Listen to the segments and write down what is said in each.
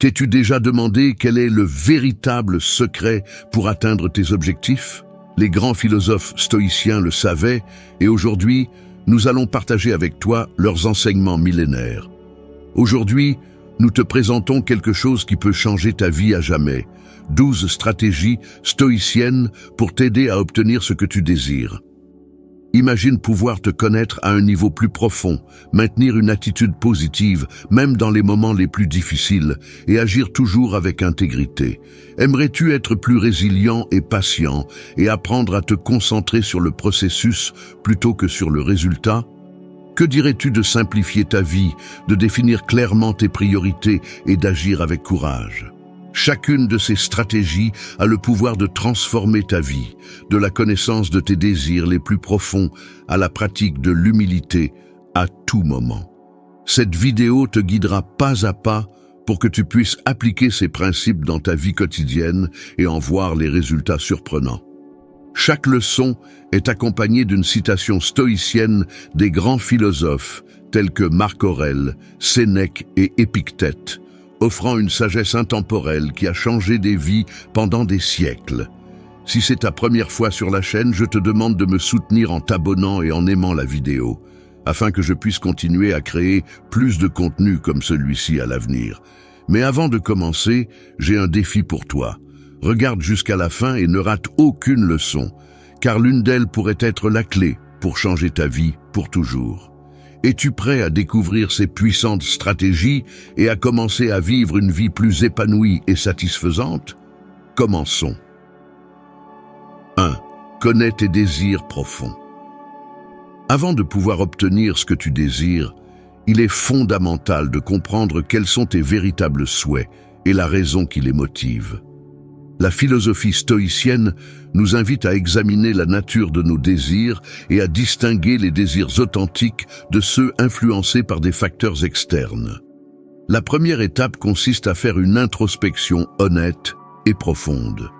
T'es-tu déjà demandé quel est le véritable secret pour atteindre tes objectifs? Les grands philosophes stoïciens le savaient, et aujourd'hui, nous allons partager avec toi leurs enseignements millénaires. Aujourd'hui, nous te présentons quelque chose qui peut changer ta vie à jamais. 12 stratégies stoïciennes pour t'aider à obtenir ce que tu désires. Imagine pouvoir te connaître à un niveau plus profond, maintenir une attitude positive, même dans les moments les plus difficiles, et agir toujours avec intégrité. Aimerais-tu être plus résilient et patient, et apprendre à te concentrer sur le processus plutôt que sur le résultat? Que dirais-tu de simplifier ta vie, de définir clairement tes priorités et d'agir avec courage? Chacune de ces stratégies a le pouvoir de transformer ta vie, de la connaissance de tes désirs les plus profonds à la pratique de l'humilité à tout moment. Cette vidéo te guidera pas à pas pour que tu puisses appliquer ces principes dans ta vie quotidienne et en voir les résultats surprenants. Chaque leçon est accompagnée d'une citation stoïcienne des grands philosophes tels que Marc Aurèle, Sénèque et Épictète, offrant une sagesse intemporelle qui a changé des vies pendant des siècles. Si c'est ta première fois sur la chaîne, je te demande de me soutenir en t'abonnant et en aimant la vidéo, afin que je puisse continuer à créer plus de contenu comme celui-ci à l'avenir. Mais avant de commencer, j'ai un défi pour toi. Regarde jusqu'à la fin et ne rate aucune leçon, car l'une d'elles pourrait être la clé pour changer ta vie pour toujours. Es-tu prêt à découvrir ces puissantes stratégies et à commencer à vivre une vie plus épanouie et satisfaisante? Commençons. 1. Connais tes désirs profonds. Avant de pouvoir obtenir ce que tu désires, il est fondamental de comprendre quels sont tes véritables souhaits et la raison qui les motive. La philosophie stoïcienne nous invite à examiner la nature de nos désirs et à distinguer les désirs authentiques de ceux influencés par des facteurs externes. La première étape consiste à faire une introspection honnête et profonde.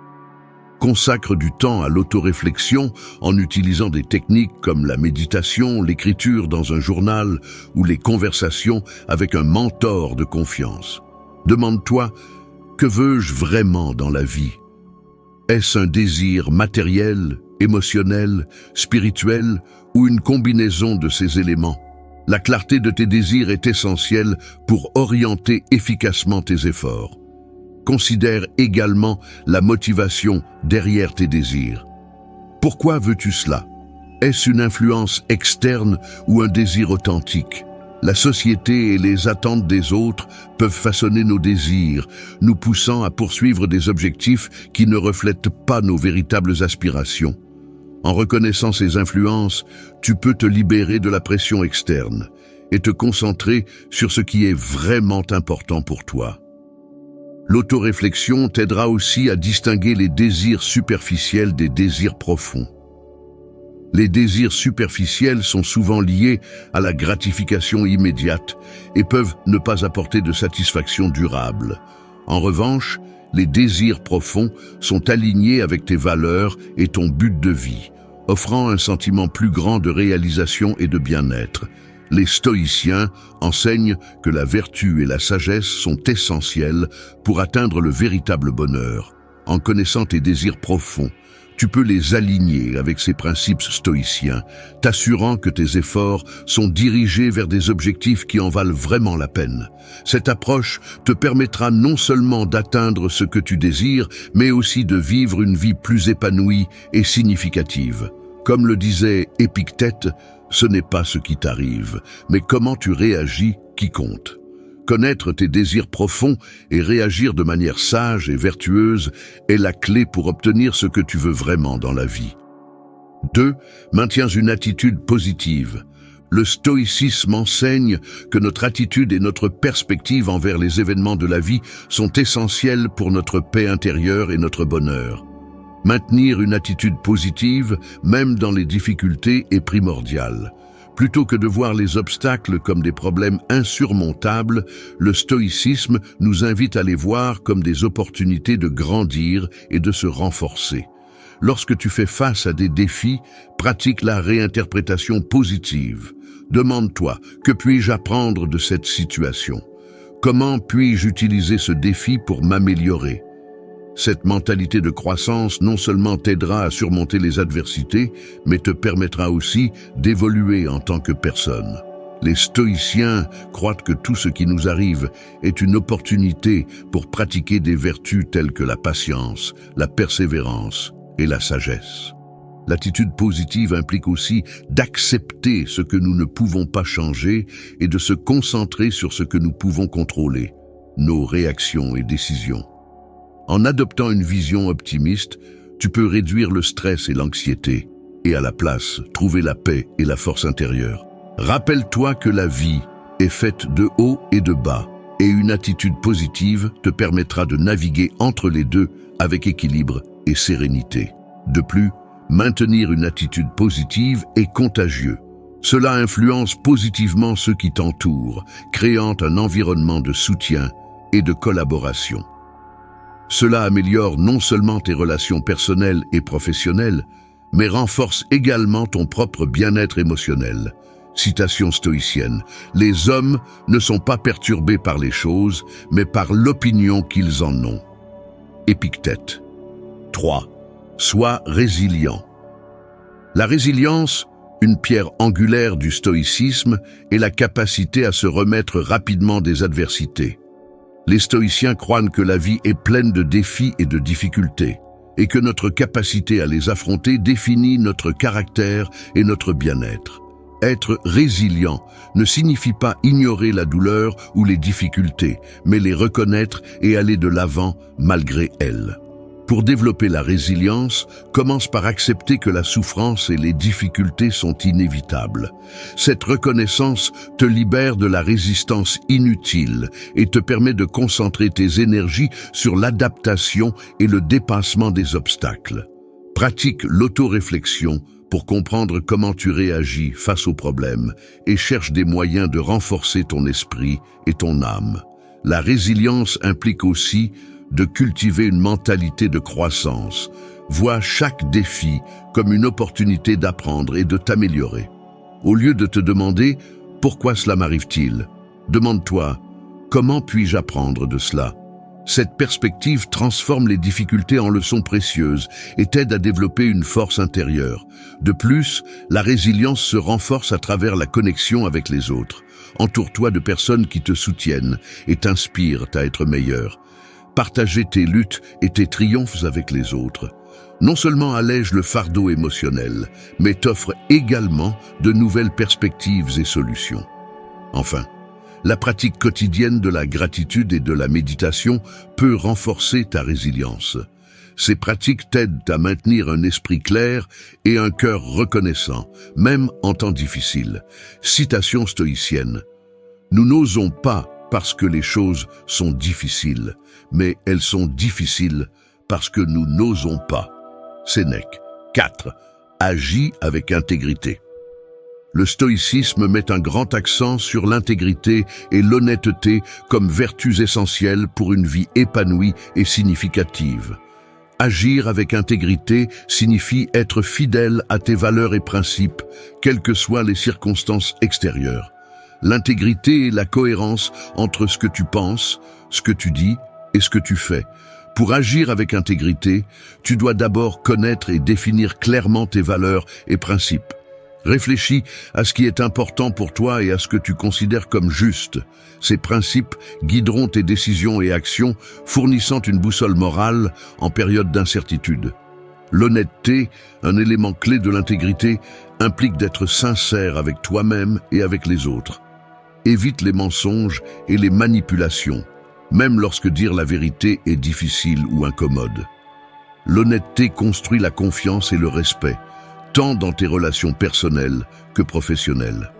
Consacre du temps à l'autoréflexion en utilisant des techniques comme la méditation, l'écriture dans un journal ou les conversations avec un mentor de confiance. Demande-toi: que veux-je vraiment dans la vie? Est-ce un désir matériel, émotionnel, spirituel ou une combinaison de ces éléments? La clarté de tes désirs est essentielle pour orienter efficacement tes efforts. Considère également la motivation derrière tes désirs. Pourquoi veux-tu cela? Est-ce une influence externe ou un désir authentique? La société et les attentes des autres peuvent façonner nos désirs, nous poussant à poursuivre des objectifs qui ne reflètent pas nos véritables aspirations. En reconnaissant ces influences, tu peux te libérer de la pression externe et te concentrer sur ce qui est vraiment important pour toi. L'autoréflexion t'aidera aussi à distinguer les désirs superficiels des désirs profonds. Les désirs superficiels sont souvent liés à la gratification immédiate et peuvent ne pas apporter de satisfaction durable. En revanche, les désirs profonds sont alignés avec tes valeurs et ton but de vie, offrant un sentiment plus grand de réalisation et de bien-être. Les stoïciens enseignent que la vertu et la sagesse sont essentielles pour atteindre le véritable bonheur. En connaissant tes désirs profonds, tu peux les aligner avec ces principes stoïciens, t'assurant que tes efforts sont dirigés vers des objectifs qui en valent vraiment la peine. Cette approche te permettra non seulement d'atteindre ce que tu désires, mais aussi de vivre une vie plus épanouie et significative. Comme le disait Épictète, ce n'est pas ce qui t'arrive, mais comment tu réagis qui compte. Connaître tes désirs profonds et réagir de manière sage et vertueuse est la clé pour obtenir ce que tu veux vraiment dans la vie. 2. Maintiens une attitude positive. Le stoïcisme enseigne que notre attitude et notre perspective envers les événements de la vie sont essentielles pour notre paix intérieure et notre bonheur. Maintenir une attitude positive, même dans les difficultés, est primordial. Plutôt que de voir les obstacles comme des problèmes insurmontables, le stoïcisme nous invite à les voir comme des opportunités de grandir et de se renforcer. Lorsque tu fais face à des défis, pratique la réinterprétation positive. Demande-toi: que puis-je apprendre de cette situation? Comment puis-je utiliser ce défi pour m'améliorer? Cette mentalité de croissance non seulement t'aidera à surmonter les adversités, mais te permettra aussi d'évoluer en tant que personne. Les stoïciens croient que tout ce qui nous arrive est une opportunité pour pratiquer des vertus telles que la patience, la persévérance et la sagesse. L'attitude positive implique aussi d'accepter ce que nous ne pouvons pas changer et de se concentrer sur ce que nous pouvons contrôler, nos réactions et décisions. En adoptant une vision optimiste, tu peux réduire le stress et l'anxiété, et à la place, trouver la paix et la force intérieure. Rappelle-toi que la vie est faite de hauts et de bas, et une attitude positive te permettra de naviguer entre les deux avec équilibre et sérénité. De plus, maintenir une attitude positive est contagieux. Cela influence positivement ceux qui t'entourent, créant un environnement de soutien et de collaboration. Cela améliore non seulement tes relations personnelles et professionnelles, mais renforce également ton propre bien-être émotionnel. Citation stoïcienne, « Les hommes ne sont pas perturbés par les choses, mais par l'opinion qu'ils en ont. » Épictète. 3. Sois résilient. La résilience, une pierre angulaire du stoïcisme, est la capacité à se remettre rapidement des adversités. Les stoïciens croient que la vie est pleine de défis et de difficultés, et que notre capacité à les affronter définit notre caractère et notre bien-être. Être résilient ne signifie pas ignorer la douleur ou les difficultés, mais les reconnaître et aller de l'avant malgré elles. Pour développer la résilience, commence par accepter que la souffrance et les difficultés sont inévitables. Cette reconnaissance te libère de la résistance inutile et te permet de concentrer tes énergies sur l'adaptation et le dépassement des obstacles. Pratique l'autoréflexion pour comprendre comment tu réagis face aux problèmes et cherche des moyens de renforcer ton esprit et ton âme. La résilience implique aussi de cultiver une mentalité de croissance. Vois chaque défi comme une opportunité d'apprendre et de t'améliorer. Au lieu de te demander « Pourquoi cela m'arrive-t-il ?», demande-toi « Comment puis-je apprendre de cela ?» Cette perspective transforme les difficultés en leçons précieuses et t'aide à développer une force intérieure. De plus, la résilience se renforce à travers la connexion avec les autres. Entoure-toi de personnes qui te soutiennent et t'inspirent à être meilleur. Partager tes luttes et tes triomphes avec les autres non seulement allège le fardeau émotionnel, mais t'offre également de nouvelles perspectives et solutions. Enfin, la pratique quotidienne de la gratitude et de la méditation peut renforcer ta résilience. Ces pratiques t'aident à maintenir un esprit clair et un cœur reconnaissant, même en temps difficiles. Citation stoïcienne. Nous n'osons pas parce que les choses sont difficiles, mais elles sont difficiles parce que nous n'osons pas. Sénèque. 4. Agis avec intégrité. Le stoïcisme met un grand accent sur l'intégrité et l'honnêteté comme vertus essentielles pour une vie épanouie et significative. Agir avec intégrité signifie être fidèle à tes valeurs et principes, quelles que soient les circonstances extérieures. L'intégrité est la cohérence entre ce que tu penses, ce que tu dis et ce que tu fais. Pour agir avec intégrité, tu dois d'abord connaître et définir clairement tes valeurs et principes. Réfléchis à ce qui est important pour toi et à ce que tu considères comme juste. Ces principes guideront tes décisions et actions, fournissant une boussole morale en période d'incertitude. L'honnêteté, un élément clé de l'intégrité, implique d'être sincère avec toi-même et avec les autres. Évite les mensonges et les manipulations, même lorsque dire la vérité est difficile ou incommode. L'honnêteté construit la confiance et le respect, tant dans tes relations personnelles que professionnelles.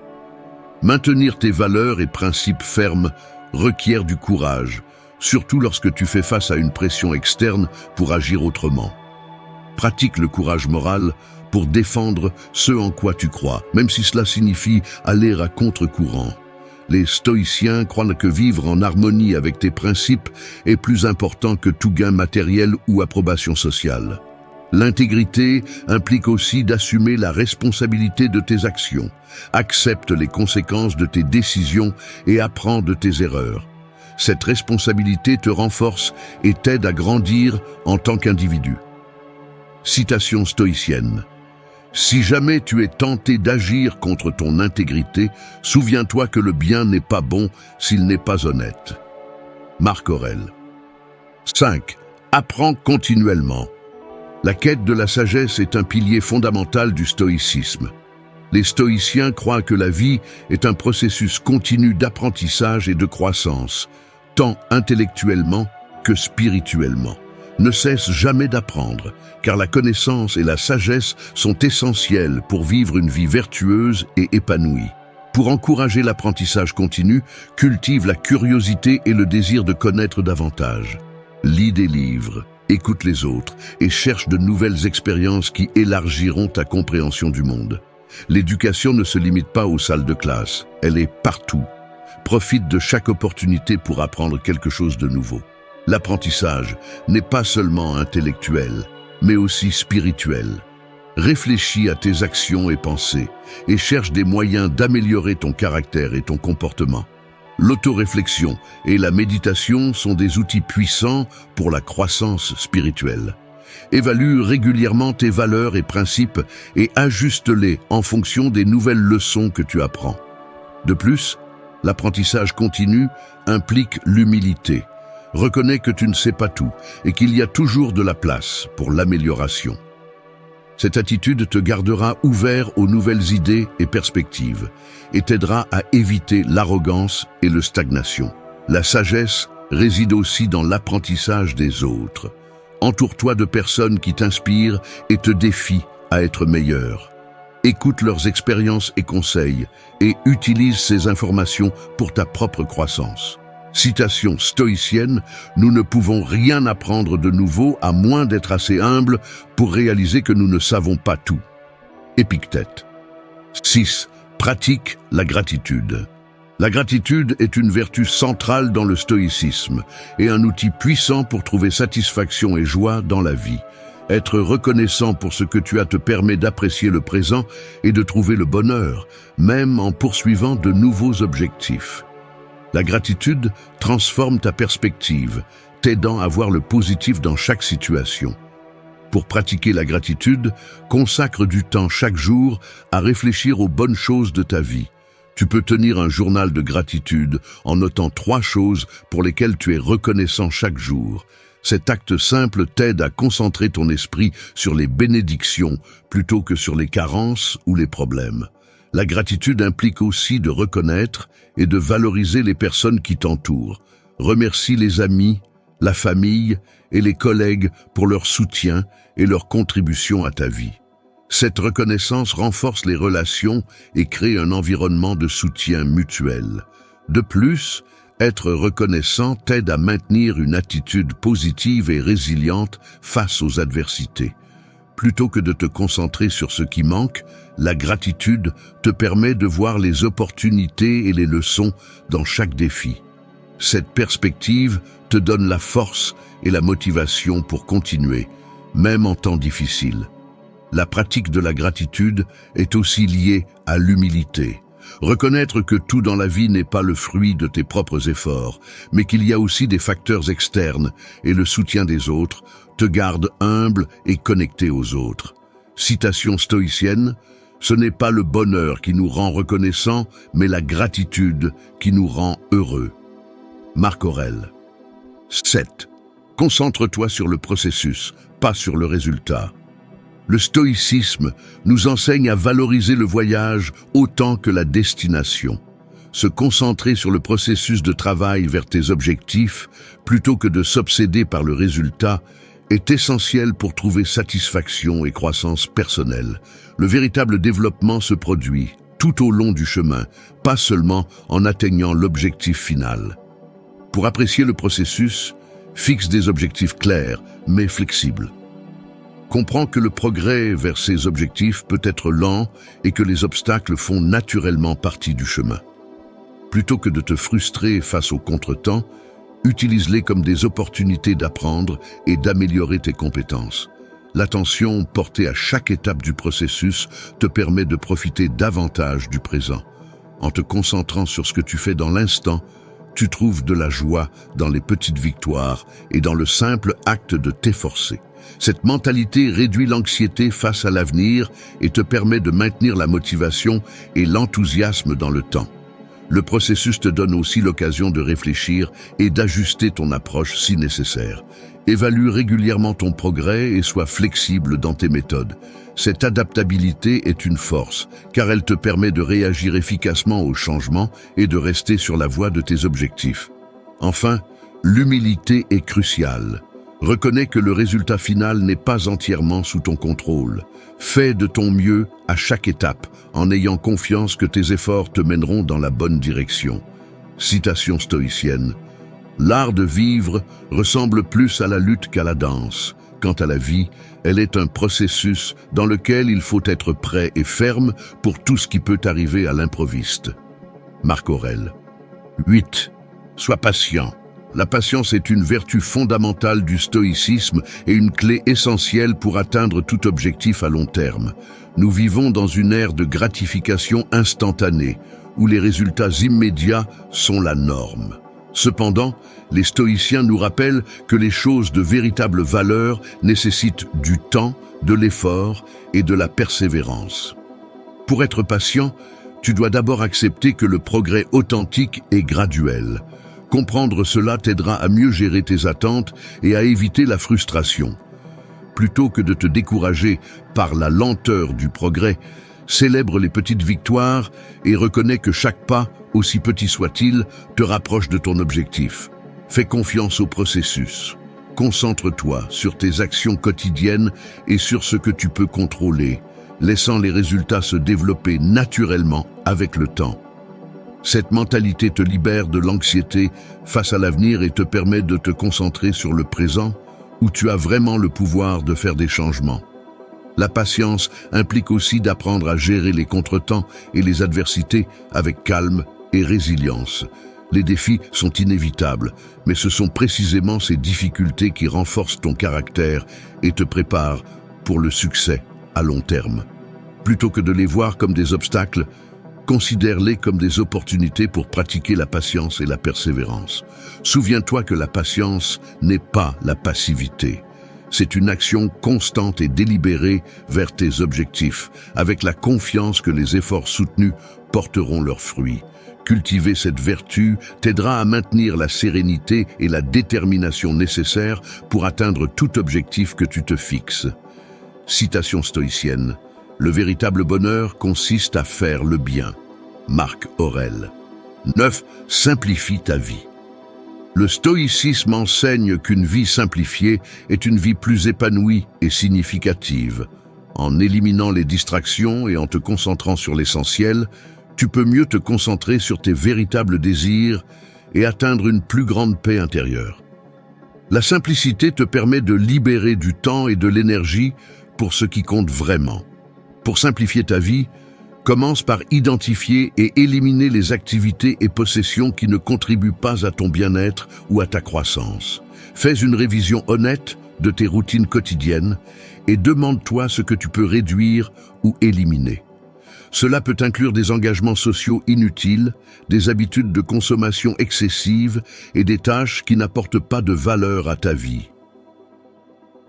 Maintenir tes valeurs et principes fermes requiert du courage, surtout lorsque tu fais face à une pression externe pour agir autrement. Pratique le courage moral pour défendre ce en quoi tu crois, même si cela signifie aller à contre-courant. Les stoïciens croient que vivre en harmonie avec tes principes est plus important que tout gain matériel ou approbation sociale. L'intégrité implique aussi d'assumer la responsabilité de tes actions. Accepte les conséquences de tes décisions et apprends de tes erreurs. Cette responsabilité te renforce et t'aide à grandir en tant qu'individu. Citation stoïcienne. Si jamais tu es tenté d'agir contre ton intégrité, souviens-toi que le bien n'est pas bon s'il n'est pas honnête. Marc Aurèle. 5. Apprends continuellement. La quête de la sagesse est un pilier fondamental du stoïcisme. Les stoïciens croient que la vie est un processus continu d'apprentissage et de croissance, tant intellectuellement que spirituellement. Ne cesse jamais d'apprendre, car la connaissance et la sagesse sont essentielles pour vivre une vie vertueuse et épanouie. Pour encourager l'apprentissage continu, cultive la curiosité et le désir de connaître davantage. Lis des livres, écoute les autres et cherche de nouvelles expériences qui élargiront ta compréhension du monde. L'éducation ne se limite pas aux salles de classe, elle est partout. Profite de chaque opportunité pour apprendre quelque chose de nouveau. L'apprentissage n'est pas seulement intellectuel, mais aussi spirituel. Réfléchis à tes actions et pensées et cherche des moyens d'améliorer ton caractère et ton comportement. L'autoréflexion et la méditation sont des outils puissants pour la croissance spirituelle. Évalue régulièrement tes valeurs et principes et ajuste-les en fonction des nouvelles leçons que tu apprends. De plus, l'apprentissage continu implique l'humilité. Reconnais que tu ne sais pas tout et qu'il y a toujours de la place pour l'amélioration. Cette attitude te gardera ouvert aux nouvelles idées et perspectives et t'aidera à éviter l'arrogance et la stagnation. La sagesse réside aussi dans l'apprentissage des autres. Entoure-toi de personnes qui t'inspirent et te défient à être meilleur. Écoute leurs expériences et conseils et utilise ces informations pour ta propre croissance. Citation stoïcienne, nous ne pouvons rien apprendre de nouveau à moins d'être assez humbles pour réaliser que nous ne savons pas tout. Épictète. 6. Pratique la gratitude. La gratitude est une vertu centrale dans le stoïcisme et un outil puissant pour trouver satisfaction et joie dans la vie. Être reconnaissant pour ce que tu as te permet d'apprécier le présent et de trouver le bonheur, même en poursuivant de nouveaux objectifs. La gratitude transforme ta perspective, t'aidant à voir le positif dans chaque situation. Pour pratiquer la gratitude, consacre du temps chaque jour à réfléchir aux bonnes choses de ta vie. Tu peux tenir un journal de gratitude en notant 3 choses pour lesquelles tu es reconnaissant chaque jour. Cet acte simple t'aide à concentrer ton esprit sur les bénédictions plutôt que sur les carences ou les problèmes. La gratitude implique aussi de reconnaître et de valoriser les personnes qui t'entourent. Remercie les amis, la famille et les collègues pour leur soutien et leur contribution à ta vie. Cette reconnaissance renforce les relations et crée un environnement de soutien mutuel. De plus, être reconnaissant t'aide à maintenir une attitude positive et résiliente face aux adversités. Plutôt que de te concentrer sur ce qui manque, la gratitude te permet de voir les opportunités et les leçons dans chaque défi. Cette perspective te donne la force et la motivation pour continuer, même en temps difficile. La pratique de la gratitude est aussi liée à l'humilité. Reconnaître que tout dans la vie n'est pas le fruit de tes propres efforts, mais qu'il y a aussi des facteurs externes et le soutien des autres, te garde humble et connecté aux autres. Citation stoïcienne, ce n'est pas le bonheur qui nous rend reconnaissants, mais la gratitude qui nous rend heureux. Marc Aurèle. 7. Concentre-toi sur le processus, pas sur le résultat. Le stoïcisme nous enseigne à valoriser le voyage autant que la destination. Se concentrer sur le processus de travail vers tes objectifs, plutôt que de s'obséder par le résultat, est essentiel pour trouver satisfaction et croissance personnelle. Le véritable développement se produit tout au long du chemin, pas seulement en atteignant l'objectif final. Pour apprécier le processus, fixe des objectifs clairs, mais flexibles. Comprends que le progrès vers ces objectifs peut être lent et que les obstacles font naturellement partie du chemin. Plutôt que de te frustrer face aux contretemps, utilise-les comme des opportunités d'apprendre et d'améliorer tes compétences. L'attention portée à chaque étape du processus te permet de profiter davantage du présent. En te concentrant sur ce que tu fais dans l'instant, tu trouves de la joie dans les petites victoires et dans le simple acte de t'efforcer. Cette mentalité réduit l'anxiété face à l'avenir et te permet de maintenir la motivation et l'enthousiasme dans le temps. Le processus te donne aussi l'occasion de réfléchir et d'ajuster ton approche si nécessaire. Évalue régulièrement ton progrès et sois flexible dans tes méthodes. Cette adaptabilité est une force, car elle te permet de réagir efficacement aux changements et de rester sur la voie de tes objectifs. Enfin, l'humilité est cruciale. Reconnais que le résultat final n'est pas entièrement sous ton contrôle. Fais de ton mieux à chaque étape, en ayant confiance que tes efforts te mèneront dans la bonne direction. Citation stoïcienne. L'art de vivre ressemble plus à la lutte qu'à la danse. Quant à la vie, elle est un processus dans lequel il faut être prêt et ferme pour tout ce qui peut arriver à l'improviste. Marc Aurèle. 8. Sois patient. La patience est une vertu fondamentale du stoïcisme et une clé essentielle pour atteindre tout objectif à long terme. Nous vivons dans une ère de gratification instantanée, où les résultats immédiats sont la norme. Cependant, les stoïciens nous rappellent que les choses de véritable valeur nécessitent du temps, de l'effort et de la persévérance. Pour être patient, tu dois d'abord accepter que le progrès authentique est graduel. Comprendre cela t'aidera à mieux gérer tes attentes et à éviter la frustration. Plutôt que de te décourager par la lenteur du progrès, célèbre les petites victoires et reconnais que chaque pas, aussi petit soit-il, te rapproche de ton objectif. Fais confiance au processus. Concentre-toi sur tes actions quotidiennes et sur ce que tu peux contrôler, laissant les résultats se développer naturellement avec le temps. Cette mentalité te libère de l'anxiété face à l'avenir et te permet de te concentrer sur le présent, où tu as vraiment le pouvoir de faire des changements. La patience implique aussi d'apprendre à gérer les contretemps et les adversités avec calme et résilience. Les défis sont inévitables, mais ce sont précisément ces difficultés qui renforcent ton caractère et te préparent pour le succès à long terme. Plutôt que de les voir comme des obstacles, considère-les comme des opportunités pour pratiquer la patience et la persévérance. Souviens-toi que la patience n'est pas la passivité. C'est une action constante et délibérée vers tes objectifs, avec la confiance que les efforts soutenus porteront leurs fruits. Cultiver cette vertu t'aidera à maintenir la sérénité et la détermination nécessaires pour atteindre tout objectif que tu te fixes. Citation stoïcienne. Le véritable bonheur consiste à faire le bien. Marc Aurèle. 9. Simplifie ta vie. Le stoïcisme enseigne qu'une vie simplifiée est une vie plus épanouie et significative. En éliminant les distractions et en te concentrant sur l'essentiel, tu peux mieux te concentrer sur tes véritables désirs et atteindre une plus grande paix intérieure. La simplicité te permet de libérer du temps et de l'énergie pour ce qui compte vraiment. Pour simplifier ta vie, commence par identifier et éliminer les activités et possessions qui ne contribuent pas à ton bien-être ou à ta croissance. Fais une révision honnête de tes routines quotidiennes et demande-toi ce que tu peux réduire ou éliminer. Cela peut inclure des engagements sociaux inutiles, des habitudes de consommation excessives et des tâches qui n'apportent pas de valeur à ta vie.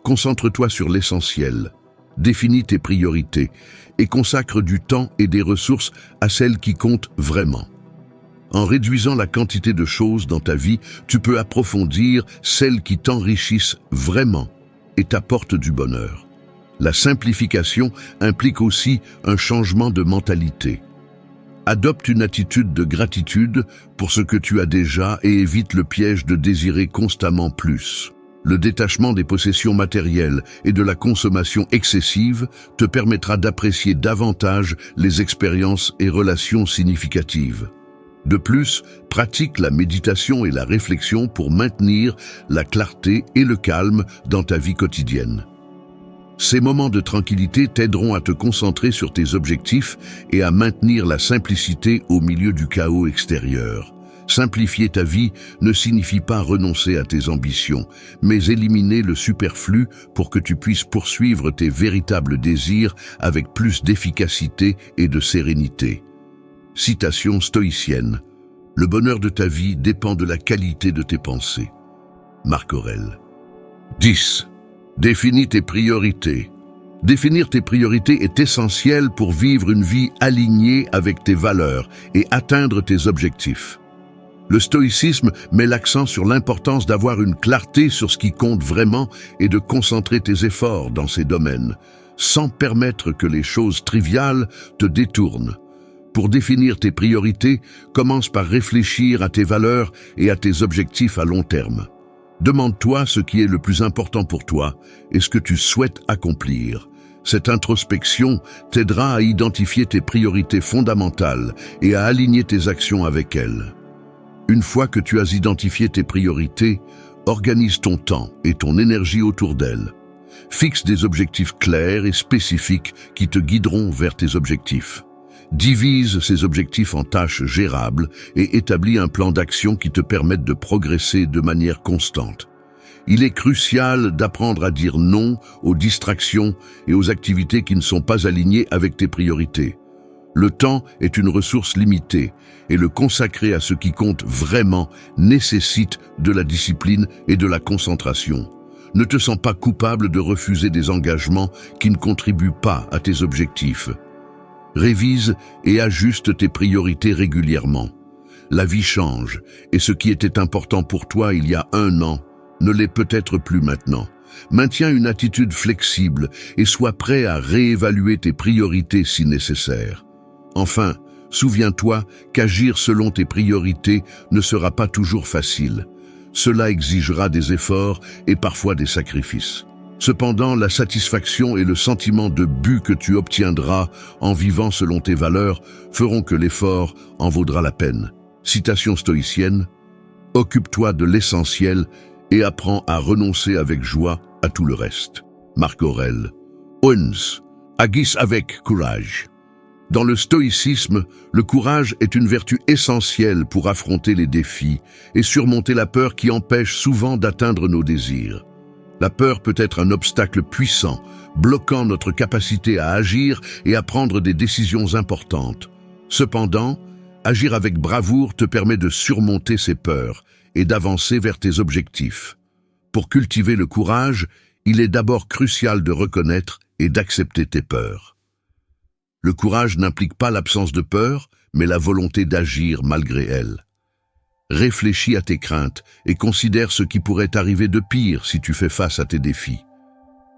Concentre-toi sur l'essentiel. Définis tes priorités et consacre du temps et des ressources à celles qui comptent vraiment. En réduisant la quantité de choses dans ta vie, tu peux approfondir celles qui t'enrichissent vraiment et t'apportent du bonheur. La simplification implique aussi un changement de mentalité. Adopte une attitude de gratitude pour ce que tu as déjà et évite le piège de désirer constamment plus. Le détachement des possessions matérielles et de la consommation excessive te permettra d'apprécier davantage les expériences et relations significatives. De plus, pratique la méditation et la réflexion pour maintenir la clarté et le calme dans ta vie quotidienne. Ces moments de tranquillité t'aideront à te concentrer sur tes objectifs et à maintenir la simplicité au milieu du chaos extérieur. Simplifier ta vie ne signifie pas renoncer à tes ambitions, mais éliminer le superflu pour que tu puisses poursuivre tes véritables désirs avec plus d'efficacité et de sérénité. Citation stoïcienne. Le bonheur de ta vie dépend de la qualité de tes pensées. Marc Aurèle. 10. Définis tes priorités. Définir tes priorités est essentiel pour vivre une vie alignée avec tes valeurs et atteindre tes objectifs. Le stoïcisme met l'accent sur l'importance d'avoir une clarté sur ce qui compte vraiment et de concentrer tes efforts dans ces domaines, sans permettre que les choses triviales te détournent. Pour définir tes priorités, commence par réfléchir à tes valeurs et à tes objectifs à long terme. Demande-toi ce qui est le plus important pour toi et ce que tu souhaites accomplir. Cette introspection t'aidera à identifier tes priorités fondamentales et à aligner tes actions avec elles. Une fois que tu as identifié tes priorités, organise ton temps et ton énergie autour d'elles. Fixe des objectifs clairs et spécifiques qui te guideront vers tes objectifs. Divise ces objectifs en tâches gérables et établis un plan d'action qui te permette de progresser de manière constante. Il est crucial d'apprendre à dire non aux distractions et aux activités qui ne sont pas alignées avec tes priorités. Le temps est une ressource limitée et le consacrer à ce qui compte vraiment nécessite de la discipline et de la concentration. Ne te sens pas coupable de refuser des engagements qui ne contribuent pas à tes objectifs. Révise et ajuste tes priorités régulièrement. La vie change et ce qui était important pour toi il y a 1 an ne l'est peut-être plus maintenant. Maintiens une attitude flexible et sois prêt à réévaluer tes priorités si nécessaire. Enfin, souviens-toi qu'agir selon tes priorités ne sera pas toujours facile. Cela exigera des efforts et parfois des sacrifices. Cependant, la satisfaction et le sentiment de but que tu obtiendras en vivant selon tes valeurs feront que l'effort en vaudra la peine. Citation stoïcienne: « Occupe-toi de l'essentiel et apprends à renoncer avec joie à tout le reste. » Marc Aurèle. Ons, agis avec courage. Dans le stoïcisme, le courage est une vertu essentielle pour affronter les défis et surmonter la peur qui empêche souvent d'atteindre nos désirs. La peur peut être un obstacle puissant, bloquant notre capacité à agir et à prendre des décisions importantes. Cependant, agir avec bravoure te permet de surmonter ces peurs et d'avancer vers tes objectifs. Pour cultiver le courage, il est d'abord crucial de reconnaître et d'accepter tes peurs. Le courage n'implique pas l'absence de peur, mais la volonté d'agir malgré elle. Réfléchis à tes craintes et considère ce qui pourrait arriver de pire si tu fais face à tes défis.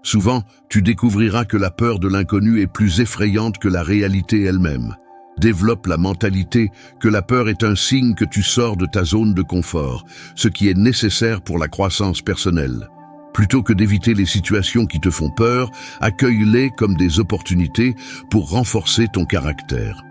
Souvent, tu découvriras que la peur de l'inconnu est plus effrayante que la réalité elle-même. Développe la mentalité que la peur est un signe que tu sors de ta zone de confort, ce qui est nécessaire pour la croissance personnelle. Plutôt que d'éviter les situations qui te font peur, accueille-les comme des opportunités pour renforcer ton caractère.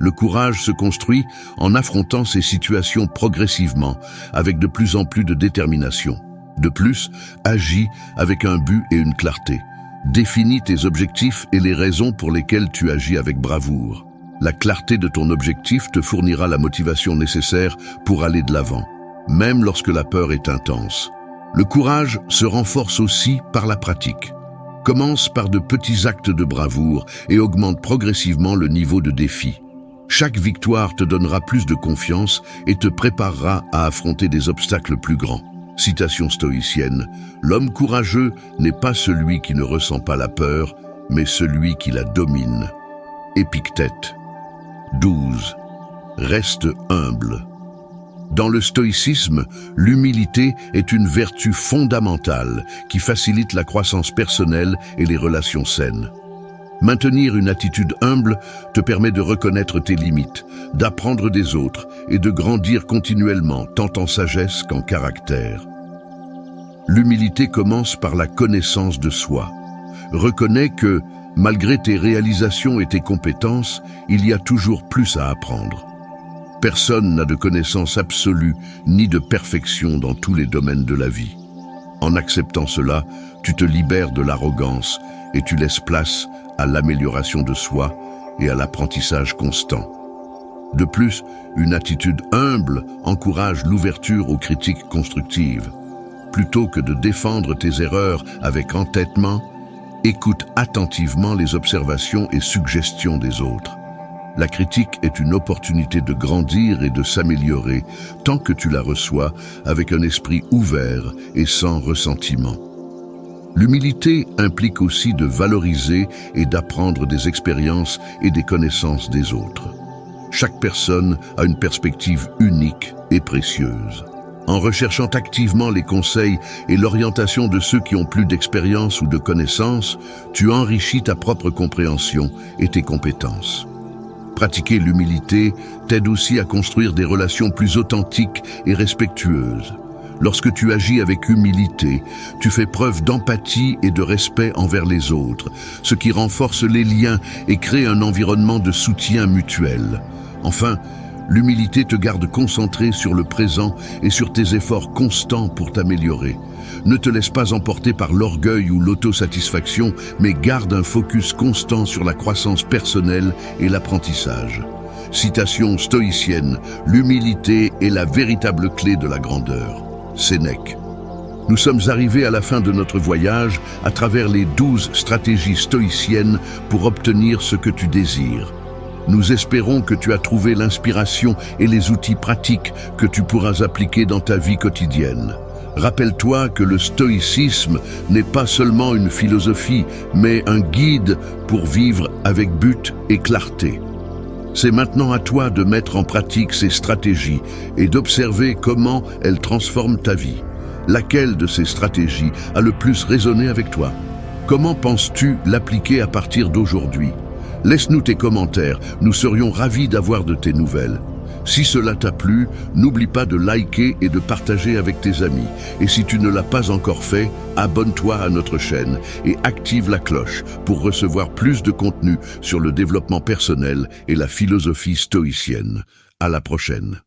Le courage se construit en affrontant ces situations progressivement, avec de plus en plus de détermination. De plus, agis avec un but et une clarté. Définis tes objectifs et les raisons pour lesquelles tu agis avec bravoure. La clarté de ton objectif te fournira la motivation nécessaire pour aller de l'avant, même lorsque la peur est intense. Le courage se renforce aussi par la pratique. Commence par de petits actes de bravoure et augmente progressivement le niveau de défi. Chaque victoire te donnera plus de confiance et te préparera à affronter des obstacles plus grands. Citation stoïcienne: « L'homme courageux n'est pas celui qui ne ressent pas la peur, mais celui qui la domine. » Épictète. 12. Reste humble. Dans le stoïcisme, l'humilité est une vertu fondamentale qui facilite la croissance personnelle et les relations saines. Maintenir une attitude humble te permet de reconnaître tes limites, d'apprendre des autres et de grandir continuellement, tant en sagesse qu'en caractère. L'humilité commence par la connaissance de soi. Reconnais que, malgré tes réalisations et tes compétences, il y a toujours plus à apprendre. Personne n'a de connaissance absolue ni de perfection dans tous les domaines de la vie. En acceptant cela, tu te libères de l'arrogance et tu laisses place à l'amélioration de soi et à l'apprentissage constant. De plus, une attitude humble encourage l'ouverture aux critiques constructives. Plutôt que de défendre tes erreurs avec entêtement, écoute attentivement les observations et suggestions des autres. La critique est une opportunité de grandir et de s'améliorer tant que tu la reçois avec un esprit ouvert et sans ressentiment. L'humilité implique aussi de valoriser et d'apprendre des expériences et des connaissances des autres. Chaque personne a une perspective unique et précieuse. En recherchant activement les conseils et l'orientation de ceux qui ont plus d'expérience ou de connaissances, tu enrichis ta propre compréhension et tes compétences. Pratiquer l'humilité t'aide aussi à construire des relations plus authentiques et respectueuses. Lorsque tu agis avec humilité, tu fais preuve d'empathie et de respect envers les autres, ce qui renforce les liens et crée un environnement de soutien mutuel. Enfin, l'humilité te garde concentré sur le présent et sur tes efforts constants pour t'améliorer. Ne te laisse pas emporter par l'orgueil ou l'autosatisfaction, mais garde un focus constant sur la croissance personnelle et l'apprentissage. Citation stoïcienne, l'humilité est la véritable clé de la grandeur. Sénèque. Nous sommes arrivés à la fin de notre voyage à travers les 12 stratégies stoïciennes pour obtenir ce que tu désires. Nous espérons que tu as trouvé l'inspiration et les outils pratiques que tu pourras appliquer dans ta vie quotidienne. Rappelle-toi que le stoïcisme n'est pas seulement une philosophie, mais un guide pour vivre avec but et clarté. C'est maintenant à toi de mettre en pratique ces stratégies et d'observer comment elles transforment ta vie. Laquelle de ces stratégies a le plus résonné avec toi? Comment penses-tu l'appliquer à partir d'aujourd'hui? Laisse-nous tes commentaires, nous serions ravis d'avoir de tes nouvelles. Si cela t'a plu, n'oublie pas de liker et de partager avec tes amis. Et si tu ne l'as pas encore fait, abonne-toi à notre chaîne et active la cloche pour recevoir plus de contenu sur le développement personnel et la philosophie stoïcienne. À la prochaine.